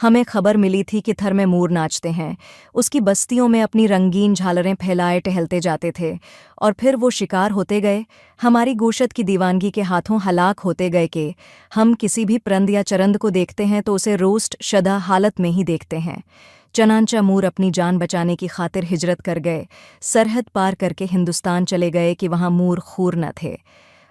हमें खबर मिली थी कि थर में मोर नाचते हैं। उसकी बस्तियों में अपनी रंगीन झालरें फैलाए टहलते जाते थे और फिर वो शिकार होते गए, हमारी गोशत की दीवानगी के हाथों हलाक होते गए कि हम किसी भी परंद या चरंद को देखते हैं तो उसे रोस्ट शदा हालत में ही देखते हैं। चनांचा मोर अपनी जान बचाने की खातिर हिजरत कर गए, सरहद पार करके हिंदुस्तान चले गए कि वहाँ मोर खूर न थे।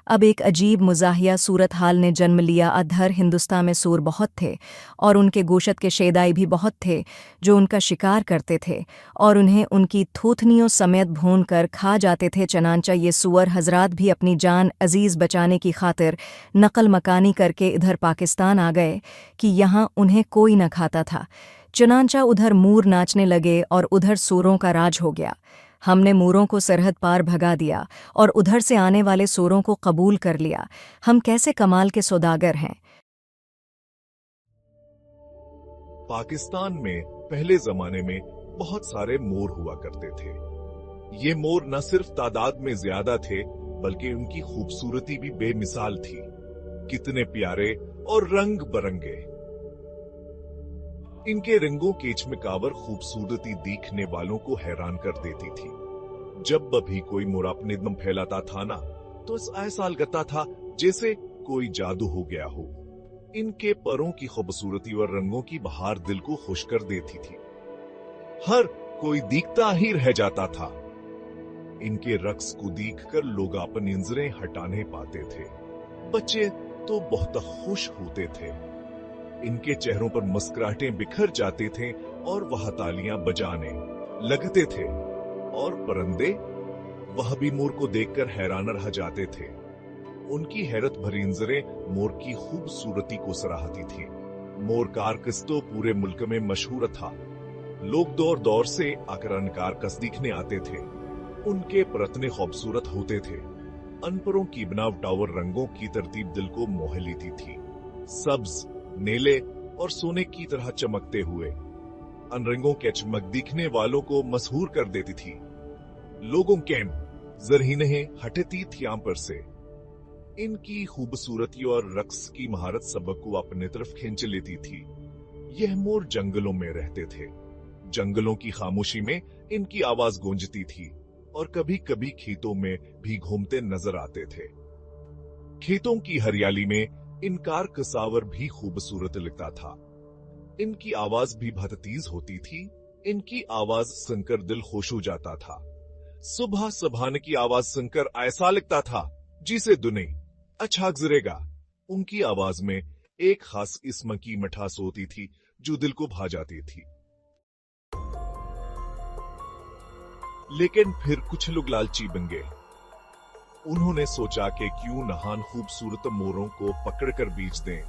अब एक अजीब मुजाहिया सूरत हाल ने जन्म लिया। अधर हिंदुस्तान में सूर बहुत थे और उनके गोशत के शेदाई भी बहुत थे जो उनका शिकार करते थे और उन्हें उनकी थूथनियों समेत भून कर खा जाते थे। चनांचा ये सूअर हजरात भी अपनी जान अजीज बचाने की खातिर नकल मकानी करके इधर पाकिस्तान आ गए कि यहाँ उन्हें कोई न खाता था। चनांचा उधर मोर नाचने लगे और उधर सूरों का राज हो गया। हमने मोरों को सरहद पार भगा दिया और उधर से आने वाले सूरों को कबूल कर लिया। हम कैसे कमाल के सौदागर हैं। पाकिस्तान में पहले जमाने में बहुत सारे मोर हुआ करते थे। ये मोर न सिर्फ तादाद में ज्यादा थे बल्कि उनकी खूबसूरती भी बेमिसाल थी। कितने प्यारे और रंग बरंगे। इनके रंगों की चमकावर खूबसूरती देखने वालों को हैरान कर देती थी। जब भी कोई मोर अपने दम फैलाता था ना, तो ऐसा लगता था जैसे कोई जादू हो गया हो। इनके परों की खूबसूरती और रंगों की बहार दिल को खुश कर देती थी। हर कोई देखता ही रह जाता था। इनके रक्स को देखकर लोग अपनी नजरें हटाने पाते थे। बच्चे तो बहुत खुश होते थे। इनके चेहरों पर मुस्कुराहटें बिखर जाते थे और वह तालियां बजाने लगते थे। और परिंदे वह भी मोर को देखकर हैरान रह जाते थे। उनकी हैरत भरी नजरें मोर की खूबसूरती को सराहती थी। मोर कारकस तो पूरे मुल्क में मशहूर था। लोग दौर दौर से आकर कारकस देखने आते थे। उनके पर इतने खूबसूरत होते थे। अनपरों की बनावट और रंगों की तरतीब दिल को मोह लेती थी। सब्ज, नीले और सोने की तरह चमकते हुए अन रंगों के चमक दिखने वालों को मशहूर कर देती थी। लोगों के ज़रहीनें हटती थी आम पर से। इनकी खूबसूरती और रक्स की महारत सबक को अपने तरफ खींच लेती थी। यह मोर जंगलों में रहते थे। जंगलों की खामोशी में इनकी आवाज गूंजती थी और कभी कभी खेतों में भी घूमते नजर आते थे। खेतों की हरियाली में इनकार कसावर भी खूबसूरत लगता था। इनकी आवाज भी बहुत तेज होती थी। इनकी आवाज सुनकर दिल खुश हो जाता था। सुबह सुबह की आवाज सुनकर ऐसा लगता था जिसे दुनिया अच्छा गुजरेगा। उनकी आवाज में एक खास किस्म की मिठास होती थी जो दिल को भा जाती थी। लेकिन फिर कुछ लोग लालची बन गए। उन्होंने सोचा कि क्यों न खूबसूरत मोरों को पकड़कर बेच दें।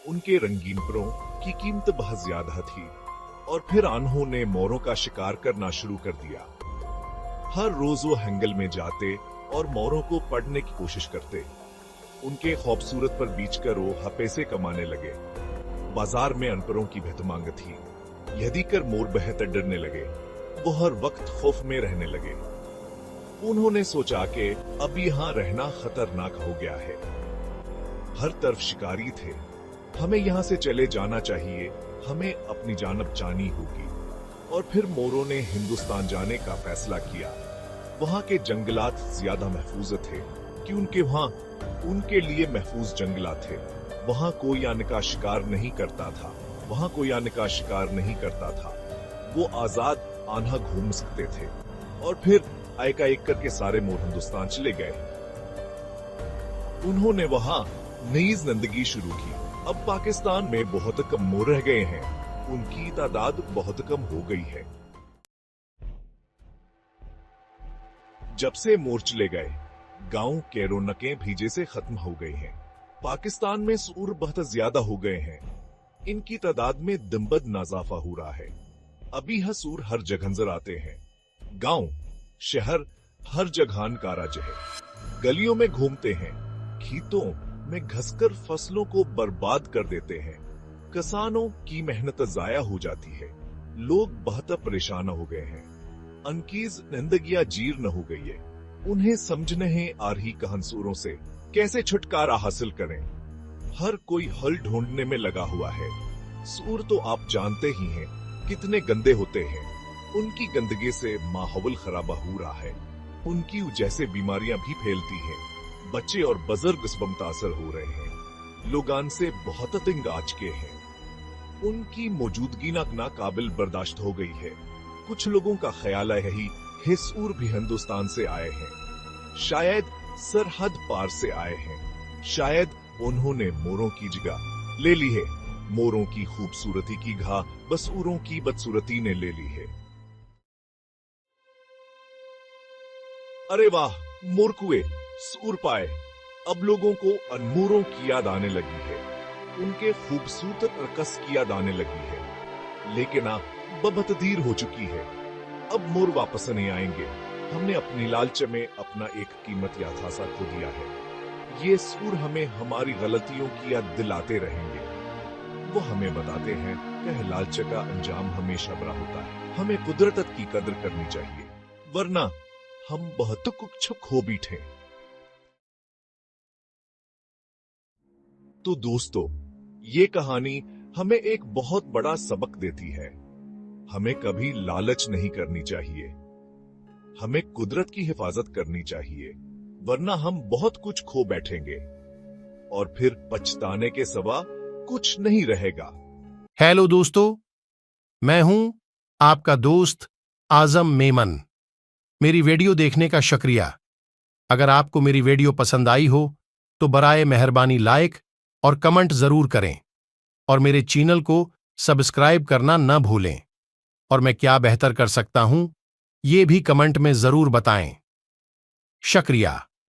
उनके रंगीन परों की कीमत बहुत ज्यादा थी और फिर उन्होंने मोरों का शिकार करना शुरू कर दिया। हर रोज वो हंगल में जाते और मोरों को पकड़ने की कोशिश करते। उनके खूबसूरत पर बेचकर वो पैसे कमाने लगे। बाजार में अनपरों की बहुत मांग थी। यह देखकर मोर बेहद डरने लगे। वो हर वक्त खौफ में रहने लगे। उन्होंने सोचा कि अब यहाँ रहना खतरनाक हो गया है। हर तरफ शिकारी थे। हमें यहाँ से चले जाना चाहिए। हमें अपनी जान बचानी होगी। और फिर मोरों ने हिंदुस्तान जाने का फैसला किया। वहाँ के जंगलात ज्यादा महफूज थे कि उनके लिए महफूज जंगलात थे। वहाँ कोई आने का शिकार नहीं करता था। वो आजाद आन्हा घूम सकते थे। और फिर एक करके सारे मोर हिंदुस्तान चले गए। उन्होंने वहां नई जिंदगी शुरू की। अब पाकिस्तान में बहुत कम मोर रह गए हैं। उनकी तादाद बहुत कम हो गई है। जब से मोर चले गए, गांव के रौनकें भी जैसे खत्म हो गई हैं। पाकिस्तान में सूर बहुत ज्यादा हो गए हैं। इनकी तादाद में दिन-ब-दिन इजाफा हो रहा है। अभी सूर हर जगह नजर आते हैं। गांव, शहर, हर जगह का राज है। गलियों में घूमते हैं। खेतों में घसकर फसलों को बर्बाद कर देते हैं। किसानों की मेहनत जाया हो जाती है। लोग बहुत परेशान हो गए हैं। उनकी जिंदगियां जीर्ण हो गई है। उन्हें समझ नहीं आ रही कहानसूरों से कैसे छुटकारा हासिल करें। हर कोई हल ढूंढने में लगा हुआ है। सूअर तो आप जानते ही हैं कितने गंदे होते हैं। उनकी गंदगी से माहौल खराब हो रहा है। उनकी वजह से बीमारियां भी फैलती हैं। बच्चे और बुजुर्ग इस मुतासर हो रहे हैं। लोगान से बहुत तंग आ चुके हैं। उनकी मौजूदगी ना काबिल बर्दाश्त हो गई है। कुछ लोगों का ख्याल है ही सूअर भी हिंदुस्तान से आए हैं। शायद सरहद पार से आए हैं। शायद उन्होंने मोरों की जगह ले ली है। मोरों की खूबसूरती की घा बसूरों की बदसूरती ने ले ली है। अरे वाह, मोरकुए सूअर पाए। अब लोगों को अनमोरों की याद आने लगी है। उनके खूबसूरत रकस की याद आने लगी है। लेकिन अब बहुत देर हो चुकी है। अब मोर वापस नहीं आएंगे। हमने अपनी लालच में अपना एक कीमती अथासा खो दिया है। ये सूअर हमें हमारी गलतियों की याद दिलाते रहेंगे। वो हमें बताते हैं कि लालच का अंजाम हमेशा बुरा होता है। हमें कुदरत की कदर करनी चाहिए, वरना हम बहुत कुछ खो बैठे। तो दोस्तों, ये कहानी हमें एक बहुत बड़ा सबक देती है। हमें कभी लालच नहीं करनी चाहिए। हमें कुदरत की हिफाजत करनी चाहिए, वरना हम बहुत कुछ खो बैठेंगे और फिर पछताने के सिवा कुछ नहीं रहेगा। हेलो दोस्तों, मैं हूं आपका दोस्त आजम मेमन। मेरी वीडियो देखने का शुक्रिया। अगर आपको मेरी वीडियो पसंद आई हो तो बराए मेहरबानी लाइक और कमेंट जरूर करें और मेरे चैनल को सब्सक्राइब करना न भूलें। और मैं क्या बेहतर कर सकता हूं ये भी कमेंट में जरूर बताएं। शुक्रिया।